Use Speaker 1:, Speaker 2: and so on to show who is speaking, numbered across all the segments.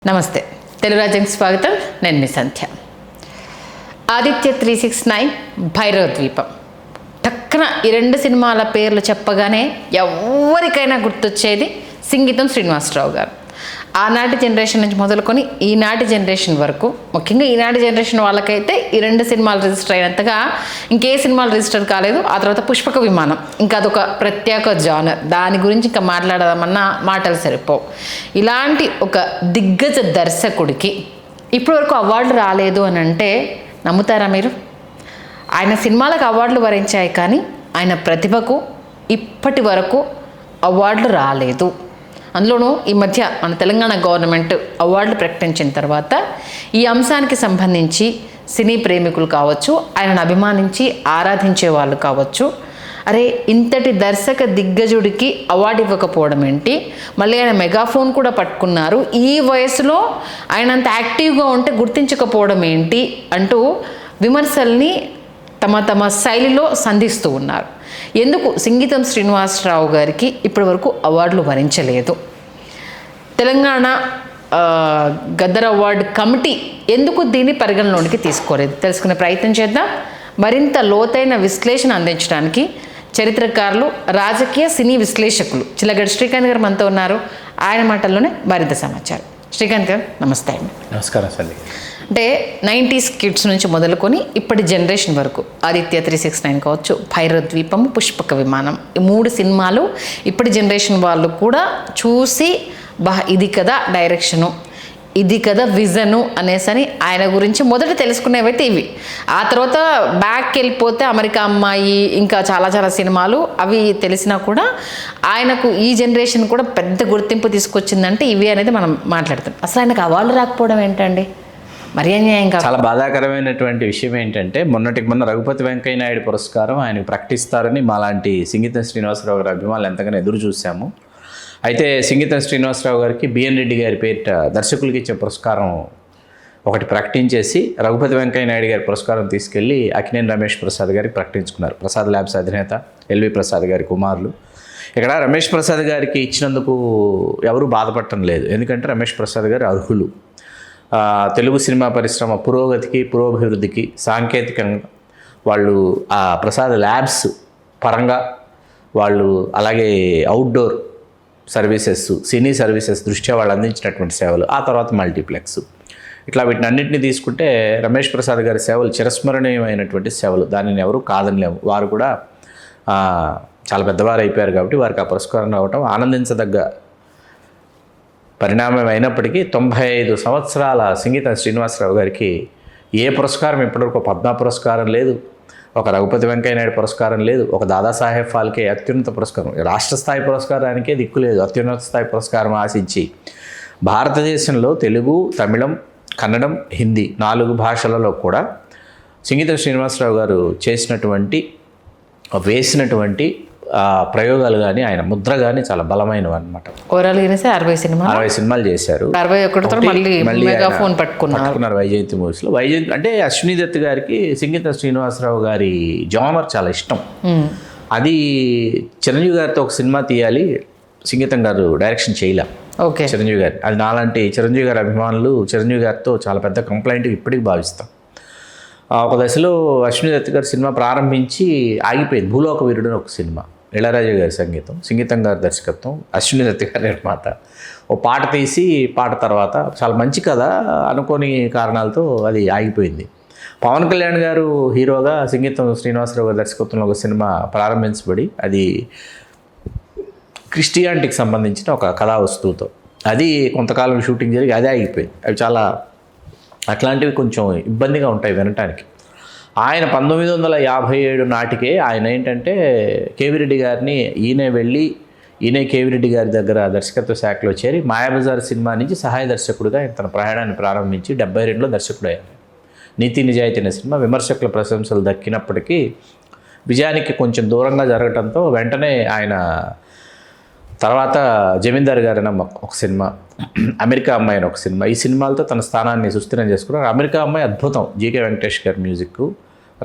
Speaker 1: నమస్తే, తెలుగు రాజ్యంకి స్వాగతం. నేను మీ సంధ్య. ఆదిత్య 369, భైరవ ద్వీపం. టక్కున ఈ రెండు సినిమాల పేర్లు చెప్పగానే ఎవరికైనా గుర్తొచ్చేది సింగీతం శ్రీనివాసరావు గారు. ఆనాటి జనరేషన్ నుంచి మొదలుకొని ఈనాటి జనరేషన్ వరకు, ముఖ్యంగా ఈనాటి జనరేషన్ వాళ్ళకైతే ఈ రెండు సినిమాలు రిజిస్టర్ అయినంతగా ఇంకే సినిమాలు రిజిస్టర్ కాలేదు. ఆ తర్వాత పుష్పక విమానం, ఇంకా అదొక ప్రత్యేక జానర్. దాని గురించి ఇంకా మాట్లాడదామన్నా మాటలు సరిపోవు. ఇలాంటి ఒక దిగ్గజ దర్శకుడికి ఇప్పటివరకు అవార్డులు రాలేదు అని అంటే నమ్ముతారా మీరు? ఆయన సినిమాలకు అవార్డులు వరించాయి, కానీ ఆయన ప్రతిభకు ఇప్పటి వరకు అవార్డులు రాలేదు. అందులోనూ ఈ మధ్య మన తెలంగాణ గవర్నమెంట్ అవార్డులు ప్రకటించిన తర్వాత ఈ అంశానికి సంబంధించి సినీ ప్రేమికులు కావచ్చు, ఆయనను అభిమానించి ఆరాధించే వాళ్ళు కావచ్చు, అరే ఇంతటి దర్శక దిగ్గజుడికి అవార్డు ఇవ్వకపోవడం ఏంటి, మళ్ళీ ఆయన మెగాఫోన్ కూడా పట్టుకున్నారు, ఈ వయసులో ఆయన అంత యాక్టివ్గా ఉంటే గుర్తించకపోవడం ఏంటి అంటూ విమర్శల్ని తమ శైలిలో సంధిస్తూ ఉన్నారు. ఎందుకు సింగీతం శ్రీనివాసరావు గారికి ఇప్పటి వరకు అవార్డులు వరించలేదు? తెలంగాణ గద్దర్ అవార్డు కమిటీ ఎందుకు దీన్ని పరిగణలోనికి తీసుకోలేదు? తెలుసుకునే ప్రయత్నం చేద్దాం. మరింత లోతైన విశ్లేషణ అందించడానికి చరిత్రకారులు, రాజకీయ సినీ విశ్లేషకులు చిలగడ్డ శ్రీకాంత్ గారు మనతో ఉన్నారు. ఆయన మాటల్లోనే మరింత సమాచారం. శ్రీకాంత్ గారు నమస్తే అండి.
Speaker 2: నమస్కారం సార్.
Speaker 1: అంటే 90s కిడ్స్ నుంచి మొదలుకొని ఇప్పటి జనరేషన్ వరకు ఆదిత్య 369 కావచ్చు, భైరవ ద్వీపం, పుష్పక విమానం, ఈ మూడు సినిమాలు ఇప్పటి జనరేషన్ వాళ్ళు కూడా చూసి ఇది కదా డైరెక్షను, ఇది కదా విజను అనేసని ఆయన గురించి మొదట తెలుసుకునేవైతే ఇవి. ఆ తర్వాత బ్యాక్ వెళ్ళిపోతే అమెరికా అమ్మాయి, ఇంకా చాలా చాలా సినిమాలు అవి తెలిసినా కూడా ఆయనకు ఈ జనరేషన్ కూడా పెద్ద గుర్తింపు తీసుకొచ్చిందంటే ఇవి అనేది మనం మాట్లాడుతాం. అసలు ఆయనకు అవార్డు రాకపోవడం ఏంటండి? మరి అన్యాయం కాదు.
Speaker 2: చాలా బాధాకరమైనటువంటి విషయం ఏంటంటే మొన్న రఘుపతి వెంకయ్య నాయుడు పురస్కారం ఆయనకు ప్రకటిస్తారని మాలాంటి సింగీతం శ్రీనివాసరావు గారి అభిమానులు ఎంతగానో ఎదురు చూసాము. అయితే సింగీతం శ్రీనివాసరావు గారికి బిఎన్ రెడ్డి గారి పేరిట దర్శకులకి ఇచ్చే పురస్కారం ఒకటి ప్రకటించేసి రఘుపతి వెంకయ్య నాయుడు గారి పురస్కారం తీసుకెళ్ళి అక్కినేని రమేష్ ప్రసాద్ గారికి ప్రకటించుకున్నారు. ప్రసాద్ ల్యాబ్స్ అధినేత ఎల్వి ప్రసాద్ గారి కుమారులు. ఇక్కడ రమేష్ ప్రసాద్ గారికి ఇచ్చినందుకు ఎవరు బాధపడటం లేదు, ఎందుకంటే రమేష్ ప్రసాద్ గారు అర్హులు. తెలుగు సినిమా పరిశ్రమ పురోగతికి, పురోభివృద్ధికి సాంకేతికంగా వాళ్ళు ఆ ప్రసాద్ ల్యాబ్స్ పరంగా వాళ్ళు, అలాగే అవుట్డోర్ సర్వీసెస్, సినీ సర్వీసెస్ దృష్ట్యా వాళ్ళు అందించినటువంటి సేవలు, ఆ తర్వాత మల్టీప్లెక్స్, ఇట్లా వీటిని అన్నింటినీ తీసుకుంటే రమేష్ ప్రసాద్ గారి సేవలు చిరస్మరణీయమైనటువంటి సేవలు, దానిని ఎవరు కాదనిలేము. వారు కూడా చాలా పెద్దవారు అయిపోయారు కాబట్టి వారికి ఆ పురస్కారం రావటం ఆనందించదగ్గ పరిణామం అయినప్పటికీ 95 సంవత్సరాల సింగీతం శ్రీనివాసరావు గారికి ఏ పురస్కారం ఇప్పటివరకు పద్మ పురస్కారం లేదు, ఒక రఘుపతి వెంకయ్య నాయుడు పురస్కారం లేదు, ఒక దాదాసాహెబ్ ఫాల్కే అత్యున్నత పురస్కారం, రాష్ట్ర స్థాయి పురస్కారానికే దిక్కు లేదు. అత్యున్నత స్థాయి పురస్కారం ఆశించి భారతదేశంలో తెలుగు, తమిళం, కన్నడం, హిందీ 4 భాషలలో కూడా సింగీతం శ్రీనివాసరావు గారు వేసినటువంటి ప్రయోగాలు కానీ ఆయన ముద్ర కానీ చాలా బలమైనవి అనమాట.
Speaker 1: ఓవరాల్గా 60
Speaker 2: సినిమాలు చేశారు.
Speaker 1: 61 పట్టుకున్నారు
Speaker 2: వైజయంతి మూవీస్లో. వైజయంతి అంటే అశ్విని దత్ గారికి సింగీతం శ్రీనివాసరావు గారి జానర్ చాలా ఇష్టం. అది చిరంజీవి గారితో ఒక సినిమా తీయాలి, సింగీతం గారు డైరెక్షన్ చేయలే.
Speaker 1: ఓకే,
Speaker 2: చిరంజీవి గారు, అది నాలాంటి చిరంజీవి గారి అభిమానులు చిరంజీవి గారితో చాలా పెద్ద కంప్లైంట్ ఇప్పటికి భావిస్తాం. ఒక దశలో అశ్విని దత్ గారు సినిమా ప్రారంభించి ఆగిపోయింది. భూలోక వీరుడు అని ఒక సినిమా, ఇళయరాజా గారి సంగీతం, సింగీతం గారి దర్శకత్వం, అశ్విని దత్ గారి నిర్మాత. ఓ పాట తీసి పాట తర్వాత చాలా మంచి కథ అనుకోని కారణాలతో అది ఆగిపోయింది. పవన్ కళ్యాణ్ గారు హీరోగా సింగీతం శ్రీనివాసరావు గారి దర్శకత్వంలో ఒక సినిమా ప్రారంభించబడి, అది క్రిస్టియానిటీకి సంబంధించిన ఒక కథా వస్తువుతో అది కొంతకాలం షూటింగ్ జరిగి అదే ఆగిపోయింది. అవి చాలా అట్లాంటివి కొంచెం ఇబ్బందిగా ఉంటాయి వినటానికి. ఆయన 1957 నాటికే ఆయన ఏంటంటే కేవిరెడ్డి గారిని ఈయనే కేవిరెడ్డి గారి దగ్గర దర్శకత్వ శాఖలో చేరి మాయాబజార్ సినిమా నుంచి సహాయ దర్శకుడిగా తన ప్రయాణాన్ని ప్రారంభించి 72లో దర్శకుడయ్యారు. నీతి నిజాయితీ అనే సినిమా విమర్శకుల ప్రశంసలు దక్కినప్పటికీ విజయానికి కొంచెం దూరంగా జరగడంతో వెంటనే ఆయన తర్వాత జమీందార్ గారు అన్న ఒక సినిమా, అమెరికా అమ్మాయి అని ఒక సినిమా, ఈ సినిమాలతో తన స్థానాన్ని సుస్థిరం చేసుకున్నారు. అమెరికా అమ్మాయి అద్భుతం, జీకే వెంకటేష్ గారి మ్యూజిక్,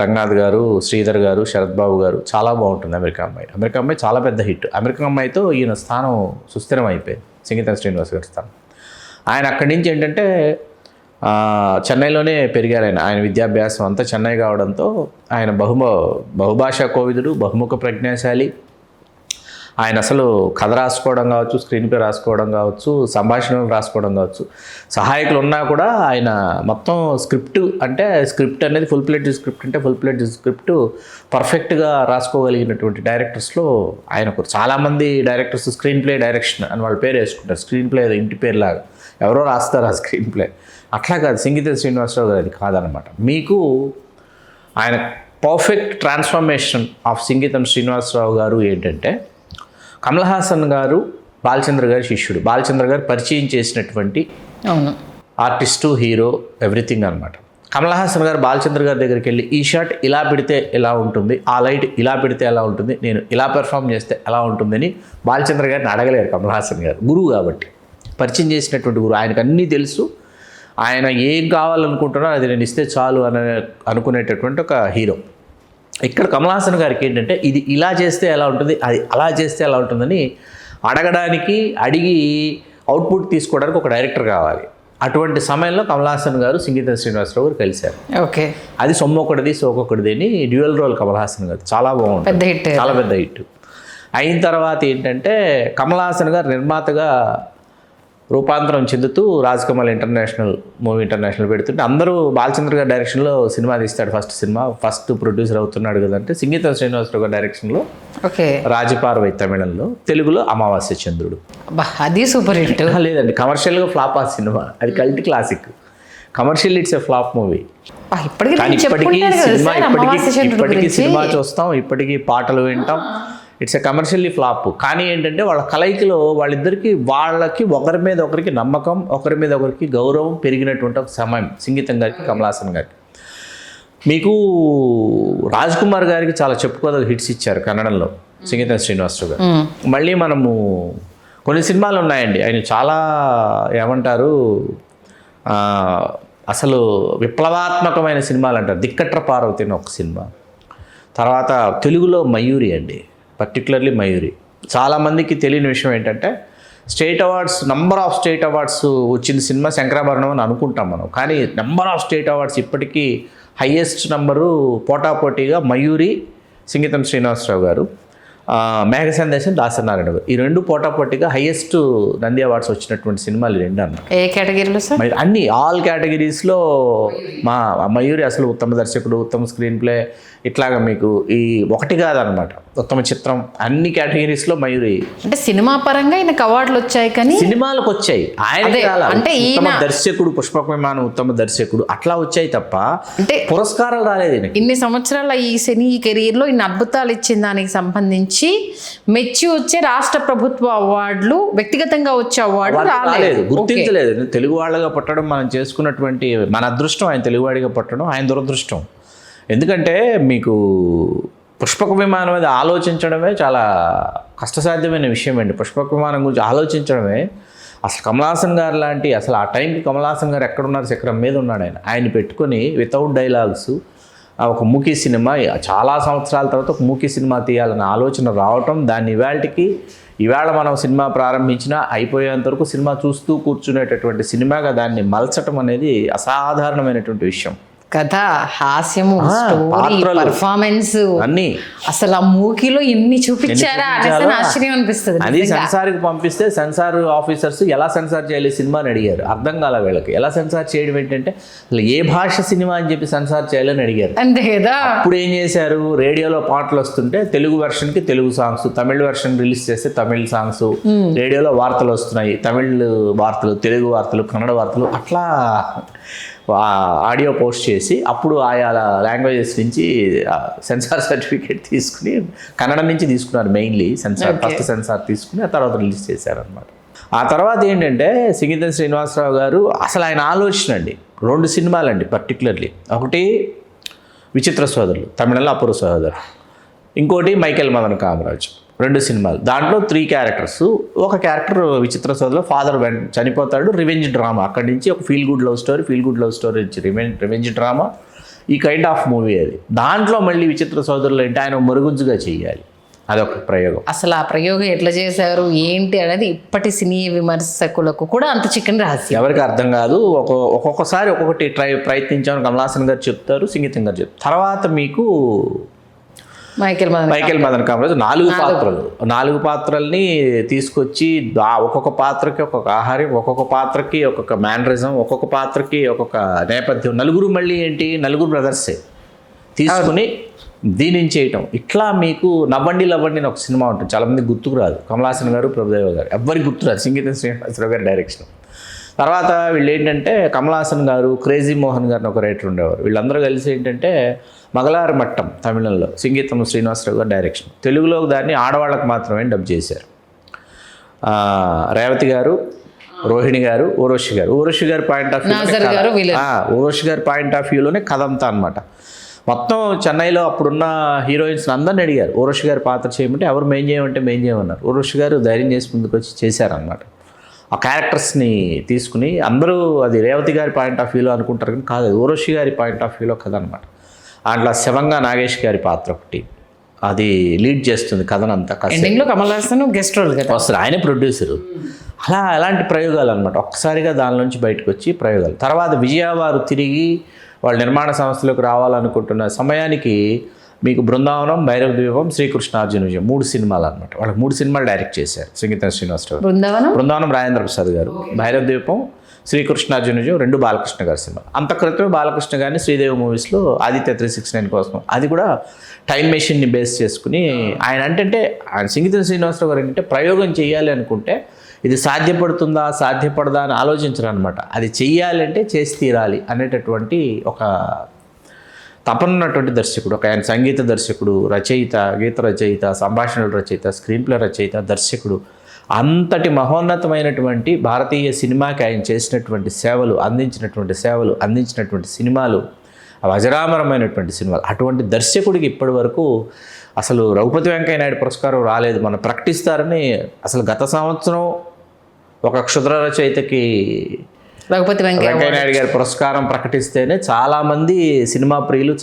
Speaker 2: రంగనాథ్ గారు, శ్రీధర్ గారు, శరత్ బాబు గారు, చాలా బాగుంటుంది అమెరికా అమ్మాయి చాలా పెద్ద హిట్. అమెరికా అమ్మాయితో ఈయన స్థానం సుస్థిరం అయిపోయింది, సింగీతం శ్రీనివాస్ గారి స్థానం. ఆయన అక్కడి నుంచి ఏంటంటే చెన్నైలోనే పెరిగారు. ఆయన విద్యాభ్యాసం అంతా చెన్నై కావడంతో ఆయన బహుభాషా కోవిదుడు, బహుముఖ ప్రజ్ఞాశాలి. ఆయన అసలు కథ రాసుకోవడం కావచ్చు, స్క్రీన్ ప్లే రాసుకోవడం కావచ్చు, సంభాషణలు రాసుకోవడం కావచ్చు, సహాయకులు ఉన్నా కూడా ఆయన మొత్తం స్క్రిప్ట్ అనేది ఫుల్ ప్లేట్ స్క్రిప్ట్ పర్ఫెక్ట్గా రాసుకోగలిగినటువంటి డైరెక్టర్స్లో ఆయనకు. చాలామంది డైరెక్టర్స్ స్క్రీన్ ప్లే డైరెక్షన్ అని వాళ్ళ పేరు వేసుకుంటారు. స్క్రీన్ ప్లే ఇంటి పేరులాగా ఎవరో రాస్తారు ఆ స్క్రీన్ ప్లే. అట్లా కాదు, సింగీతం శ్రీనివాసరావు గారు అది కాదనమాట. మీకు ఆయన perfect transformation of Singeetam Srinivasarao గారు ఏంటంటే, కమల్ హాసన్ గారు బాలచంద్ర గారి శిష్యుడు. బాలచంద్ర గారు పరిచయం చేసినటువంటి ఆర్టిస్టు, హీరో, ఎవ్రీథింగ్ అనమాట. కమల్ హాసన్ గారు బాలచంద్ర గారి దగ్గరికి వెళ్ళి ఈ షాట్ ఇలా పెడితే ఎలా ఉంటుంది, ఆ లైట్ ఇలా పెడితే ఎలా ఉంటుంది, నేను ఇలా పెర్ఫామ్ చేస్తే ఎలా ఉంటుందని బాలచంద్ర గారిని అడగలేరు. కమల్ హాసన్ గారు గురువు కాబట్టి, పరిచయం చేసినటువంటి గురువు. ఆయనకు అన్నీ తెలుసు. ఆయన ఏం కావాలనుకుంటున్నారో అది నేను ఇస్తే చాలు అనుకునేటటువంటి ఒక హీరో. ఇక్కడ కమల్ హాసన్ గారికి ఏంటంటే ఇది ఇలా చేస్తే ఎలా ఉంటుంది, అది అలా చేస్తే ఎలా ఉంటుందని అడిగి అవుట్పుట్ తీసుకోవడానికి ఒక డైరెక్టర్ కావాలి. అటువంటి సమయంలో కమల్ హాసన్ గారు సింగీతం శ్రీనివాసరావు గారు కలిశారు.
Speaker 1: ఓకే,
Speaker 2: అది సొమ్మొకటిది సోకొకటిది అని డ్యూయల్ రోల్ కమల్ హాసన్ గారు. చాలా బాగుంటుంది, చాలా పెద్ద హిట్. అయిన తర్వాత ఏంటంటే కమల్ హాసన్ గారు నిర్మాతగా రూపాంతరం చెందుతూ రాజకమల్ ఇంటర్నేషనల్ పెడుతుంటే అందరూ బాలచంద్ర గారి డైరెక్షన్లో సినిమా తీస్తాడు. ఫస్ట్ ప్రొడ్యూసర్ అవుతున్నాడు కదంటే సింగీతం శ్రీనివాసరావు గారి డైరెక్షన్లో రాజపార్వై తమిళంలో, తెలుగులో అమావాస్య చంద్రుడు.
Speaker 1: అది సూపర్ హిట్.
Speaker 2: లేదండి, కమర్షియల్గా ఫ్లాప్ ఆ సినిమా. అది cult classic. Commercial it's a flop movie. ఇప్పటికీ సినిమా చూస్తాం, ఇప్పటికీ పాటలు వింటాం. It's a commercially flop. కానీ ఏంటంటే వాళ్ళ కలయికలో వాళ్ళకి ఒకరి మీద ఒకరికి నమ్మకం, ఒకరి మీద ఒకరికి గౌరవం పెరిగినటువంటి ఒక సమయం సింగీతం గారికి, కమల్ హాసన్ గారికి. మీకు రాజ్ కుమార్ గారికి చాలా చెప్పుకోదగ్గ హిట్స్ ఇచ్చారు కన్నడంలో సింగీతం శ్రీనివాసరావు గారు. మళ్ళీ మనము కొన్ని సినిమాలు ఉన్నాయండి ఆయన చాలా ఏమంటారు అసలు విప్లవాత్మకమైన సినిమాలు అంటారు. దిక్కట్ర పార్వతి అని ఒక సినిమా. తర్వాత తెలుగులో మయూరి అండి, పర్టికులర్లీ మయూరి. చాలామందికి తెలియని విషయం ఏంటంటే నంబర్ ఆఫ్ స్టేట్ అవార్డ్స్ వచ్చిన సినిమా శంకరాభరణం అని అనుకుంటాం మనం. కానీ నంబర్ ఆఫ్ స్టేట్ అవార్డ్స్ ఇప్పటికీ హయ్యెస్ట్ నంబరు పోటాపోటీగా మయూరి, సింగీతం శ్రీనివాసరావు గారు, మేఘ సందేశం దాసనారాయణ గారు. ఈ రెండు పోటాపోటీగా హయ్యెస్ట్ నంది అవార్డ్స్ వచ్చినటువంటి సినిమాలు రెండు అన్నమాట.
Speaker 1: ఏ కేటగిరీలో సార్?
Speaker 2: అన్ని ఆల్ కేటగిరీస్లో మయూరి అసలు ఉత్తమ దర్శకుడు, ఉత్తమ స్క్రీన్ ప్లే, ఇట్లాగా మీకు ఈ ఒకటి కాదనమాట, ఉత్తమ చిత్రం, అన్ని కేటగిరీస్లో మయూరి.
Speaker 1: అంటే సినిమా పరంగా ఈయనకు అవార్డులు వచ్చాయి, కానీ
Speaker 2: సినిమాలకు వచ్చాయి. ఆయన అంటే ఉత్తమ దర్శకుడు, పుష్పక విమానం ఉత్తమ దర్శకుడు అట్లా వచ్చాయి తప్ప అంటే పురస్కారాలు రాలేదు.
Speaker 1: ఇన్ని సంవత్సరాల ఈ సినీ కెరీర్లో ఇన్ని అద్భుతాలు ఇచ్చిన దానికి సంబంధించి మెచ్చి వచ్చే రాష్ట్ర ప్రభుత్వ అవార్డులు, వ్యక్తిగతంగా వచ్చే అవార్డు రాలేదు,
Speaker 2: గుర్తించలేదు. తెలుగు వాళ్ళగా పుట్టడం మనం చేసుకున్నటువంటి మన అదృష్టం. ఆయన తెలుగువాడిగా పుట్టడం ఆయన దురదృష్టం. ఎందుకంటే మీకు పుష్పక విమానం మీద ఆలోచించడమే చాలా కష్టసాధ్యమైన విషయం అండి. పుష్పక విమానం గురించి ఆలోచించడమే అసలు కమల్ హాసన్ గారు లాంటి, అసలు ఆ టైంకి కమల్ హాసన్ గారు ఎక్కడున్నారు, శిఖరం మీద ఉన్నాడు. ఆయన పెట్టుకొని వితౌట్ డైలాగ్స్ ఒక మూకీ సినిమా, చాలా సంవత్సరాల తర్వాత ఒక మూకీ సినిమా తీయాలన్న ఆలోచన రావటం, దాన్ని ఇవాళ మనం సినిమా ప్రారంభించినా అయిపోయేంత వరకు సినిమా చూస్తూ కూర్చునేటటువంటి సినిమాగా దాన్ని మలచటం అనేది అసాధారణమైనటువంటి విషయం.
Speaker 1: కథ, హాస్యము, స్టోరీ, పర్ఫార్మెన్స్ అన్ని
Speaker 2: అసలు
Speaker 1: ఆ మూకీలో ఎన్ని చూపించారా అనేసి ఆశ్చర్యం అనిపిస్తుంది.
Speaker 2: అది సెన్సార్కి పంపిస్తే సెన్సార్ ఆఫీసర్స్ ఎలా సెన్సార్ చేయాలి సినిమాని అడిగారు. అర్థం కాల వీళ్ళకి. ఎలా సెన్సార్ చేయడం ఏంటంటే అసలు ఏ భాష సినిమా అని చెప్పి సెన్సార్ చేయాలని అడిగారు.
Speaker 1: అంతే కదా.
Speaker 2: అప్పుడు ఏం చేశారు, రేడియోలో పాటలు వస్తుంటే తెలుగు వెర్షన్కి తెలుగు సాంగ్స్, తమిళ వెర్షన్ రిలీజ్ చేస్తే తమిళ సాంగ్స్, రేడియోలో వార్తలు వస్తున్నాయి, తమిళ వార్తలు, తెలుగు వార్తలు, కన్నడ వార్తలు, అట్లా ఆడియో పోస్ట్ చేసి అప్పుడు ఆయా లాంగ్వేజెస్ నుంచి సెన్సార్ సర్టిఫికేట్ తీసుకుని, కన్నడ నుంచి తీసుకున్నారు మెయిన్లీ సెన్సార్, ఫస్ట్ సెన్సార్ తీసుకుని ఆ తర్వాత రిలీజ్ చేశారనమాట. ఆ తర్వాత ఏంటంటే సింగీతం శ్రీనివాసరావు గారు అసలు ఆయన ఆలోచన అండి, 2 సినిమాలండి పర్టికులర్లీ. ఒకటి విచిత్ర సోదరులు, తమిళంలో అపూర్వ సహోదరు, ఇంకోటి మైకేల్ మదన్ కామరాజు, 2 సినిమాలు. దాంట్లో 3 క్యారెక్టర్స్. ఒక క్యారెక్టర్ విచిత్ర సోదరులో ఫాదర్ చనిపోతాడు, రివెంజ్ డ్రామా. అక్కడి నుంచి ఒక ఫీల్ గుడ్ లవ్ స్టోరీ నుంచి రివెంజ్ డ్రామా, ఈ కైండ్ ఆఫ్ మూవీ అది. దాంట్లో మళ్ళీ విచిత్ర సోదరులు అంటే ఆయన మరుగుజ్జుగా చేయాలి, అదొక ప్రయోగం.
Speaker 1: అసలు ఆ ప్రయోగం ఎట్లా చేశారు ఏంటి అనేది ఇప్పటి సినీ విమర్శకులకు కూడా అంత చికెన్ రహస్యం.
Speaker 2: ఎవరికి అర్థం కాదు. ఒక్కొక్కసారి ఒక్కొక్కటి ప్రయత్నించామని కమల్ హాసన్ గారు చెప్తారు, సంగీతం గారు చెప్తారు. తర్వాత మీకు
Speaker 1: మైకేల్
Speaker 2: మదన్ కామరాజ్ 4 పాత్రల్ని తీసుకొచ్చి ఒక్కొక్క పాత్రకి ఒక్కొక్క ఆహారం, ఒక్కొక్క పాత్రకి ఒక్కొక్క మేనరిజం, ఒక్కొక్క పాత్రకి ఒక్కొక్క నేపథ్యం. మళ్ళీ నలుగురు బ్రదర్సే తీసుకుని దీనిని చేయటం. ఇట్లా మీకు నవ్వండి అని ఒక సినిమా ఉంటుంది, చాలామంది గుర్తుకు రాదు. కమల్ హాసన్ గారు, ప్రభుదేవ గారు, ఎవ్వరికి గుర్తురాదు. సంగీతం శ్రీనివాసరావు గారి డైరెక్షన్. తర్వాత వీళ్ళు ఏంటంటే కమల్ హాసన్ గారు, క్రేజీ మోహన్ గారిని ఒక రైటర్ ఉండేవారు. వీళ్ళందరూ కలిసి ఏంటంటే మగలారి మట్టం తమిళంలో సంగీతం శ్రీనివాసరావు గారు డైరెక్షన్. తెలుగులో దాన్ని ఆడవాళ్ళకు మాత్రమే డబ్ చేశారు. రేవతి గారు, రోహిణి గారు, ఊర్వశి గారి పాయింట్ ఆఫ్ వ్యూలోనే కథ అంతా అనమాట. మొత్తం చెన్నైలో అప్పుడున్న హీరోయిన్స్ అందరిని అడిగారు ఊర్వశి గారి పాత్ర చేయమంటే ఎవరు మెయిన్ చేయమన్నారు. ఊర్వశి గారు ధైర్యం చేసి ముందుకు వచ్చి చేశారనమాట. ఆ క్యారెక్టర్స్ని తీసుకుని అందరూ అది రేవతి గారి పాయింట్ ఆఫ్ వ్యూలో అనుకుంటారు, కానీ కాదు, అది ఊర్వశి గారి పాయింట్ ఆఫ్ వ్యూలో కథ అనమాట. అట్లా శవంగా నాగేష్ గారి పాత్ర ఒకటి అది లీడ్ చేస్తుంది కథనంతా.
Speaker 1: కమల్ హాసన్ గెస్ట్ రోల్
Speaker 2: వస్తారు, ఆయనే ప్రొడ్యూసరు. అలాంటి ప్రయోగాలు అనమాట. ఒక్కసారిగా దాని నుంచి బయటకు వచ్చి ప్రయోగాలు. తర్వాత విజయ వారు తిరిగి వాళ్ళ నిర్మాణ సంస్థలకు రావాలనుకుంటున్న సమయానికి మీకు బృందావనం, భైరవ ద్వీపం, శ్రీకృష్ణార్జున విజయం 3 సినిమాలు అనమాట. వాళ్ళకి 3 సినిమాలు డైరెక్ట్ చేశారు సంగీతం శ్రీనివాసరావు. బృందావనం రాజేంద్ర ప్రసాద్ గారు, భైరవ ద్వీపం, శ్రీకృష్ణార్జున విజయం 2 బాలకృష్ణ గారి సినిమా. అంత క్రితమే బాలకృష్ణ గారిని శ్రీదేవి మూవీస్లో ఆదిత్య 369 కోసం, అది కూడా టైం మెషిన్ని బేస్ చేసుకుని ఆయన సంగీతం శ్రీనివాసరావు గారు ఏంటంటే ప్రయోగం చేయాలి అనుకుంటే ఇది సాధ్యపడదా అని ఆలోచించరు అనమాట. అది చెయ్యాలంటే చేసి తీరాలి అనేటటువంటి ఒక తపనున్నటువంటి దర్శకుడు. ఆయన సంగీత దర్శకుడు, రచయిత, గీత రచయిత, సంభాషణల రచయిత, స్క్రీన్ ప్లే రచయిత, దర్శకుడు. అంతటి మహోన్నతమైనటువంటి భారతీయ సినిమాకి ఆయన చేసినటువంటి సేవలు, అందించినటువంటి సినిమాలు అవి అజరామరమైనటువంటి సినిమాలు. అటువంటి దర్శకుడికి ఇప్పటి వరకు అసలు రఘుపతి వెంకయ్య నాయుడు పురస్కారం రాలేదు. మనం ప్రకటిస్తారని అసలు గత సంవత్సరం ఒక క్షుద్ర రచయితకి
Speaker 1: రఘుపతి వెంకయ్య
Speaker 2: నాయుడు గారి పురస్కారం ప్రకటిస్తేనే చాలామంది సినిమా ప్రియులు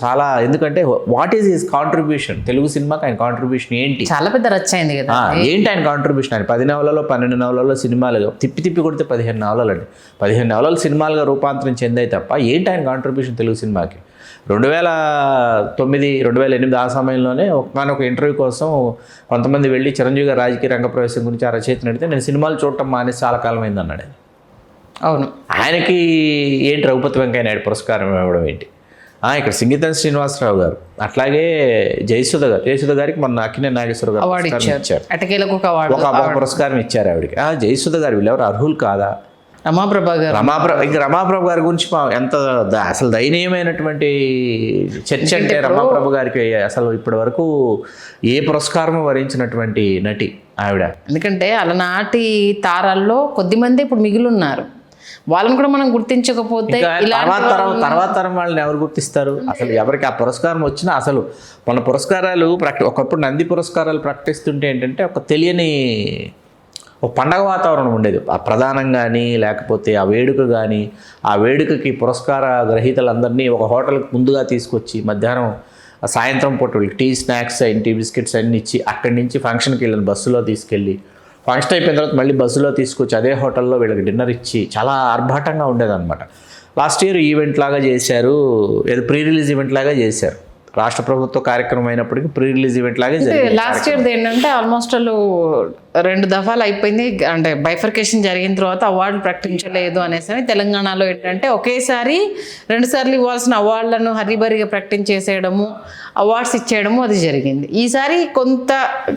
Speaker 2: ఎందుకంటే what is his contribution, Telugu సినిమాకి ఆయన కాంట్రిబ్యూషన్ ఏంటి,
Speaker 1: చాలా పెద్ద రచ్చ అయింది కదా.
Speaker 2: ఏంటి ఆయన కాంట్రిబ్యూషన్? ఆయన 10 నవలలో 12 నవలలో సినిమాలుగా తిప్పి కొడితే 15 నవలలు అండి. 15 నవలలు సినిమాలుగా రూపాంతరం చెందాయి తప్ప ఏంటి ఆయన కాంట్రిబ్యూషన్ తెలుగు సినిమాకి? 2009, 2008 ఆ సమయంలోనే ఒక ఇంటర్వ్యూ కోసం కొంతమంది వెళ్ళి చిరంజీవి గారి రాజకీయ రంగ ప్రవేశం గురించి ఆ రచయితను అడిగితే నేను సినిమాలు చూడటం మానేసి చాలా కాలం అయింది అన్నాడు.
Speaker 1: అవును,
Speaker 2: ఆయనకి ఏంటి రఘుపతి వెంకయ్య నాయుడు పురస్కారం ఇవ్వడం ఏంటి? ఇక్కడ సంగీతం శ్రీనివాసరావు గారు, అట్లాగే జయసుధ గారికి మొన్న అక్కినేని నాగేశ్వర గారు ఇచ్చారు, ఒక పురస్కారం ఇచ్చారు ఆవిడకి. జయసుధ గారు వీళ్ళెవరు అర్హులు కాదా? రమాప్రభు గారి గురించి ఎంత అసలు దయనీయమైనటువంటి చర్చ అంటే రమాప్రభు గారికి అసలు ఇప్పటి వరకు ఏ పురస్కారం వరించినటువంటి నటి ఆవిడ.
Speaker 1: ఎందుకంటే అలనాటి తారాల్లో కొద్దిమంది ఇప్పుడు మిగిలి ఉన్నారు, వాళ్ళని కూడా మనం గుర్తించకపోతే
Speaker 2: తర్వాత తరం వాళ్ళని ఎవరు గుర్తిస్తారు? అసలు ఎవరికి ఆ పురస్కారం వచ్చినా అసలు మన పురస్కారాలు ఒకప్పుడు నంది పురస్కారాలు ప్రకటిస్తుంటే ఏంటంటే ఒక తెలియని ఒక పండగ వాతావరణం ఉండేది. ఆ ప్రధానం కానీ లేకపోతే ఆ వేడుక కానీ, ఆ వేడుకకి పురస్కార గ్రహీతలందరినీ ఒక హోటల్కి ముందుగా తీసుకొచ్చి మధ్యాహ్నం సాయంత్రం పూట వీళ్ళకి టీ, స్నాక్స్, టీ బిస్కెట్స్ అన్నీ ఇచ్చి అక్కడి నుంచి ఫంక్షన్కి వెళ్ళిన బస్సులో తీసుకెళ్ళి ఫంక్షన్ అయిపోయిన తర్వాత మళ్ళీ బస్సులో తీసుకొచ్చి అదే హోటల్లో వీళ్ళకి డిన్నర్ ఇచ్చి చాలా ఆర్భాటంగా ఉండేదన్నమాట. లాస్ట్ ఇయర్ ఈవెంట్ లాగా చేశారు, ఏదో ప్రీ రిలీజ్ ఈవెంట్ లాగా చేశారు. రాష్ట్ర ప్రభుత్వ కార్యక్రమం అయినప్పటికీ ప్రీ రిలీజ్ ఈవెంట్ లాగే జరిగింది.
Speaker 1: లాస్ట్ ఇయర్ ఏంటంటే ఆల్మోస్ట్ 2 దఫాలు అయిపోయింది, అంటే బైఫర్కేషన్ జరిగిన తర్వాత అవార్డులు ప్రకటించలేదు అనేసి తెలంగాణలో ఏంటంటే ఒకేసారి 2 సార్లు ఇవ్వాల్సిన అవార్డులను హరిబరిగా ప్రకటించేసేయడము, అవార్డ్స్ ఇచ్చేయడము అది జరిగింది. ఈసారి కొంత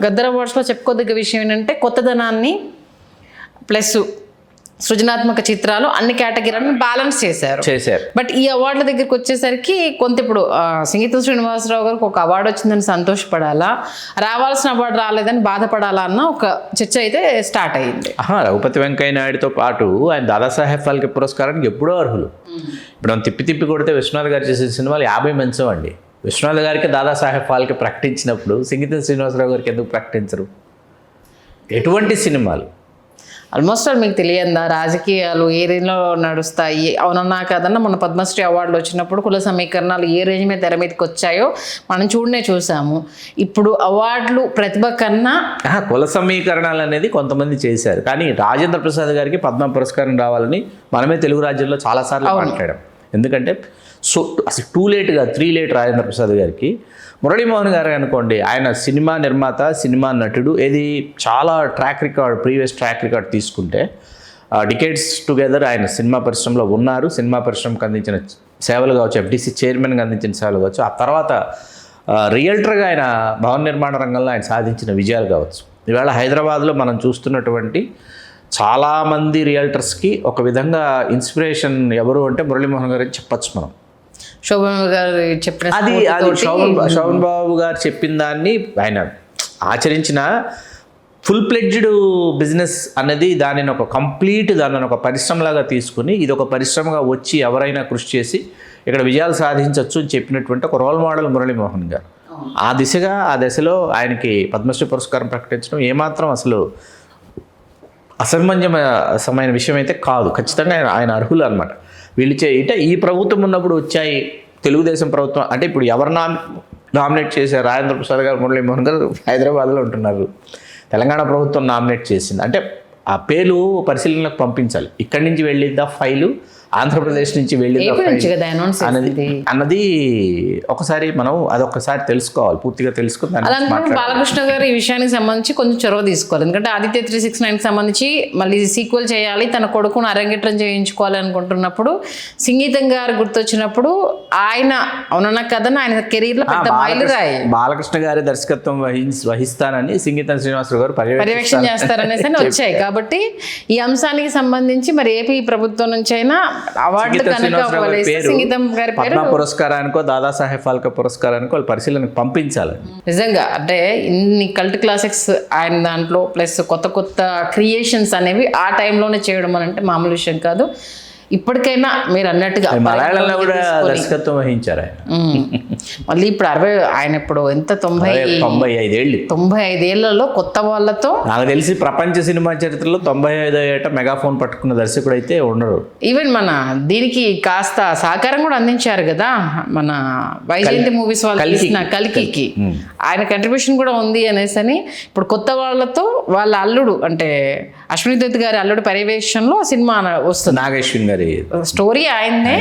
Speaker 1: గద్దర్ అవార్డ్స్లో చెప్పుకోదగ్గ విషయం ఏంటంటే కొత్తదనాన్ని ప్లస్ సృజనాత్మక చిత్రాలు అన్ని కేటగిరీలను బ్యాలెన్స్ చేశారు. బట్ ఈ అవార్డుల దగ్గరికి వచ్చేసరికి కొంత ఇప్పుడు సంగీతం శ్రీనివాసరావు గారికి ఒక అవార్డు వచ్చిందని సంతోషపడాలా, రావాల్సిన అవార్డు రాలేదని బాధపడాలా అన్న ఒక చర్చ అయితే స్టార్ట్ అయ్యింది.
Speaker 2: రఘుపతి వెంకయ్య నాయుడుతో పాటు ఆయన దాదాసాహెబ్ ఫాల్కే పురస్కారానికి ఎప్పుడో అర్హులు. ఇప్పుడు మనం తిప్పి కొడితే విశ్వనాథ్ గారు చేసే సినిమాలు 50 మంచమండి. విశ్వనాథ్ గారికి దాదాసాహెబ్ ఫాల్కే ప్రకటించినప్పుడు సంగీతం శ్రీనివాసరావు గారికి ఎందుకు ప్రకటించరు? ఎటువంటి సినిమాలు
Speaker 1: ఆల్మోస్ట్ మీకు తెలియదా రాజకీయాలు ఏ రేంజ్లో నడుస్తాయి, అవునన్నా కాదన్నా మన పద్మశ్రీ అవార్డులు వచ్చినప్పుడు కుల సమీకరణాలు ఏ రేంజ్ మీద తెర మీదకి వచ్చాయో మనం చూసాము. ఇప్పుడు అవార్డులు ప్రతిభ కన్నా
Speaker 2: కుల సమీకరణాలు అనేది కొంతమంది చేశారు, కానీ రాజేంద్ర ప్రసాద్ గారికి పద్మ పురస్కారం రావాలని మనమే తెలుగు రాజ్యాల్లో చాలాసార్లు మాట్లాడాం. ఎందుకంటే అసలు 2 లేట్ కాదు 3 లేట్ రాజేంద్ర ప్రసాద్ గారికి. మురళీమోహన్ గారు అనుకోండి, ఆయన సినిమా నిర్మాత, సినిమా నటుడు, ఏది చాలా ప్రీవియస్ ట్రాక్ రికార్డ్ తీసుకుంటే డికేడ్స్ టుగెదర్ ఆయన సినిమా పరిశ్రమలో ఉన్నారు. సినిమా పరిశ్రమకు అందించిన సేవలు కావచ్చు, FDC చైర్మన్గా అందించిన సేవలు కావచ్చు, ఆ తర్వాత రియల్టర్గా ఆయన భవన నిర్మాణ రంగంలో ఆయన సాధించిన విజయాలు కావచ్చు. ఇవాళ హైదరాబాద్లో మనం చూస్తున్నటువంటి చాలామంది రియల్టర్స్కి ఒక విధంగా ఇన్స్పిరేషన్ ఎవరు అంటే మురళీమోహన్ గారు చెప్పచ్చు మనం.
Speaker 1: శోభన్ గారు చెప్పిన
Speaker 2: అది శోభన్ బాబు గారు చెప్పిన దాన్ని ఆయన ఆచరించిన ఫుల్ ప్లెడ్జ్డ్ బిజినెస్ అనేది దానిని ఒక పరిశ్రమలాగా తీసుకుని ఇది ఒక పరిశ్రమగా వచ్చి ఎవరైనా కృషి చేసి ఇక్కడ విజయాలు సాధించవచ్చు అని చెప్పినటువంటి ఒక రోల్ మోడల్ మురళీమోహన్ గారు. ఆ దశలో ఆయనకి పద్మశ్రీ పురస్కారం ప్రకటించడం ఏమాత్రం అసలు అసమంజసమైన విషయం అయితే కాదు. ఖచ్చితంగా ఆయన అర్హులు అనమాట. వీళ్ళు అంటే ఈ ప్రభుత్వం ఉన్నప్పుడు వచ్చాయి, తెలుగుదేశం ప్రభుత్వం అంటే ఇప్పుడు ఎవరు నామినేట్ చేశారు? రాజేంద్ర ప్రసాద్ గారు, మురళీమోహన్ గారు హైదరాబాద్లో ఉంటున్నారు. తెలంగాణ ప్రభుత్వం నామినేట్ చేసింది అంటే ఆ పేరు పరిశీలనకు పంపించాలి. ఇక్కడి నుంచి వెళ్ళిద్దా ఫైలు, ఆంధ్రప్రదేశ్ నుంచి వెళ్ళిందా అన్నది ఒకసారి మనం అదొకసారి తెలుసుకోవాలి, పూర్తిగా తెలుసుకుని.
Speaker 1: బాలకృష్ణ గారు ఈ విషయానికి సంబంధించి కొంచెం చొరవ తీసుకోవాలి. ఎందుకంటే ఆదిత్య 369 సంబంధించి మళ్ళీ సీక్వెల్ చేయాలి, తన కొడుకును అరంగేట్రం చేయించుకోవాలి అనుకుంటున్నప్పుడు సంగీతం గారు గుర్తొచ్చినప్పుడు ఆయన అవునన్నా కథను ఆయన కెరీర్లో పెద్ద మైలురాయి.
Speaker 2: బాలకృష్ణ గారి దర్శకత్వం వహిస్తానని సంగీతం శ్రీనివాసరావు గారు
Speaker 1: పర్యవేక్షణ చేస్తారనేసి వచ్చాయి. కాబట్టి ఈ అంశానికి సంబంధించి మరి ఏపీ ప్రభుత్వం నుంచి అయినా అవార్డు
Speaker 2: పద్మ పురస్కారానికో దాదాసాహెబ్ ఫాల్కే పురస్కారానికో వాళ్ళు పరిశీలనకు పంపించాలి.
Speaker 1: నిజంగా అంటే ఇన్ని కల్ట్ క్లాసిక్స్ ఆయన దాంట్లో ప్లస్ కొత్త క్రియేషన్స్ అనేవి ఆ టైంలోనే చేయడం అని అంటే మామూలు విషయం కాదు. ఇప్పటికైనా మీరు అన్నట్టుగా
Speaker 2: మలయాళంలో కూడా దర్శకత్వం వహించారు ఆయన.
Speaker 1: మళ్ళీ ఇప్పుడు ఆయన ఇప్పుడు ఎంత
Speaker 2: 95
Speaker 1: ఏళ్లలో కొత్త వాళ్ళతో
Speaker 2: నాకు తెలిసి ప్రపంచ సినిమా చరిత్రలో 95 ఏట మెగాఫోన్ పట్టుకున్న దర్శకుడు అయితే ఉండరు.
Speaker 1: ఈవెన్ మన దీనికి కాస్త సహకారం కూడా అందించారు కదా మన వైజయంతి మూవీస్ వాళ్ళు తీసిన కల్కికి ఆయన కంట్రిబ్యూషన్ కూడా ఉంది అనేసి అని ఇప్పుడు కొత్త వాళ్ళతో వాళ్ళ అల్లుడు అంటే అశ్విని దత్ గారి అల్లుడు పర్యవేక్షణలో సినిమా వస్తుంది.
Speaker 2: నాగేశ్వరి గారి
Speaker 1: స్టోరీ ఆయన్నే,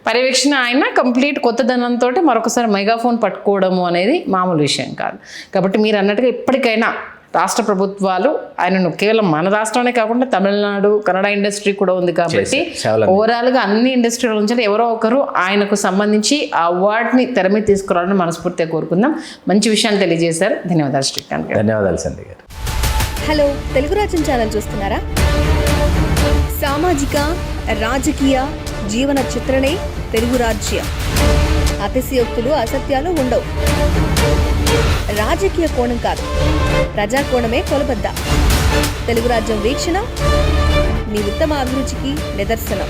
Speaker 1: పర్యవేక్షణ ఆయన, కంప్లీట్ కొత్తదనంతో మరొకసారి మెగాఫోన్ పట్టుకోవడము అనేది మామూలు విషయం కాదు. కాబట్టి మీరు అన్నట్టుగా ఇప్పటికైనా రాష్ట్ర ప్రభుత్వాలు ఆయనను కేవలం మన రాష్ట్రమే కాకుండా తమిళనాడు, కన్నడ ఇండస్ట్రీ కూడా ఉంది కాబట్టి ఓవరాల్గా అన్ని ఇండస్ట్రీల నుంచి ఎవరో ఒకరు ఆయనకు సంబంధించి ఆ అవార్డుని తెర మీద తీసుకురావాలని మనస్ఫూర్తిగా కోరుకుందాం. మంచి విషయాన్ని తెలియజేశారు. ధన్యవాదాలు శ్రీకాంత్ గారు.
Speaker 2: ధన్యవాదాలు సంధ్య గారు.
Speaker 3: హలో, తెలుగు రాజ్యం ఛానల్ చూస్తున్నారా? సామాజిక, రాజకీయ, జీవన చిత్రణే తెలుగు రాజ్యం. అతిశయోక్తులు, అసత్యాలు ఉండవు. రాజకీయ కోణం కాదు, ప్రజా కోణమే కొలబద్ద. తెలుగు రాజ్యం వీక్షణ మీ ఉత్తమ అభిరుచికి నిదర్శనం.